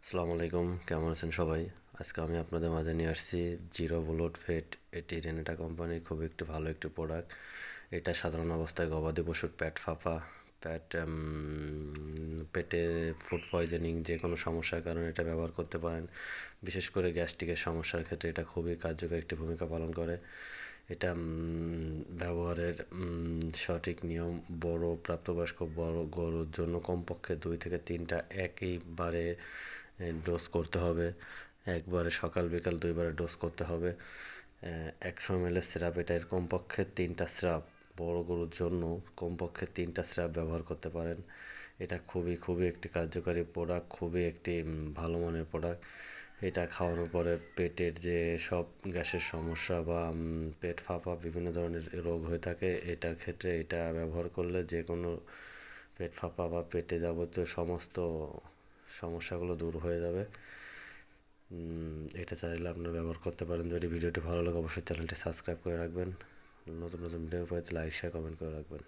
আসসালামু আলাইকুম, কেমন আছেন সবাই? আজকে আমি আপনাদের মাঝে নিয়ে আসছি জিরো বুলেট ফেট। এটি রেনেটা কোম্পানির খুব একটি ভালো একটি প্রোডাক্ট। এটা সাধারণ অবস্থায় গবাদি পশুর পেট ফাঁপা, পেট পেটে ফুড পয়জনিং যে কোনো সমস্যার কারণে এটা ব্যবহার করতে পারেন। বিশেষ করে গ্যাস্ট্রিকের সমস্যার ক্ষেত্রে এটা খুবই কার্যকরী একটি ভূমিকা পালন করে। এটা ব্যবহারের সঠিক নিয়ম: বড় প্রাপ্তবয়স্ক বড় গরুর জন্য কমপক্ষে 2 থেকে 3টা একইবারে ডোজ করতে হবে। একবারে সকাল বিকাল 2বারে ডোজ করতে হবে। 100 ml সিরাপ, এটা এর কমপক্ষে 3টা সিরাপ। বড় গরুর জন্য কমপক্ষে 3টা সিরাপ ব্যবহার করতে পারেন। এটা খুবই খুবই একটি কার্যকারী প্রোডাক্ট, খুবই একটি ভালো মানের প্রোডাক্ট। এটা খাওয়ানোর পরে পেটের যে সব গ্যাসের সমস্যা বা পেট ফাঁপা বিভিন্ন ধরনের রোগ হয়ে থাকে, এটার ক্ষেত্রে এটা ব্যবহার করলে যে কোনো পেট ফাঁপা বা পেটে যাবতীয় সমস্ত সমস্যাগুলো দূর হয়ে যাবে। এটা চাইলে আপনারা ব্যবহার করতে পারেন। যদি ভিডিওটি ভালো লাগে অবশ্যই চ্যানেলটি সাবস্ক্রাইব করে রাখবেন। নতুন নতুন ভিডিও পেতে লাইক শেয়ার কমেন্ট করে রাখবেন।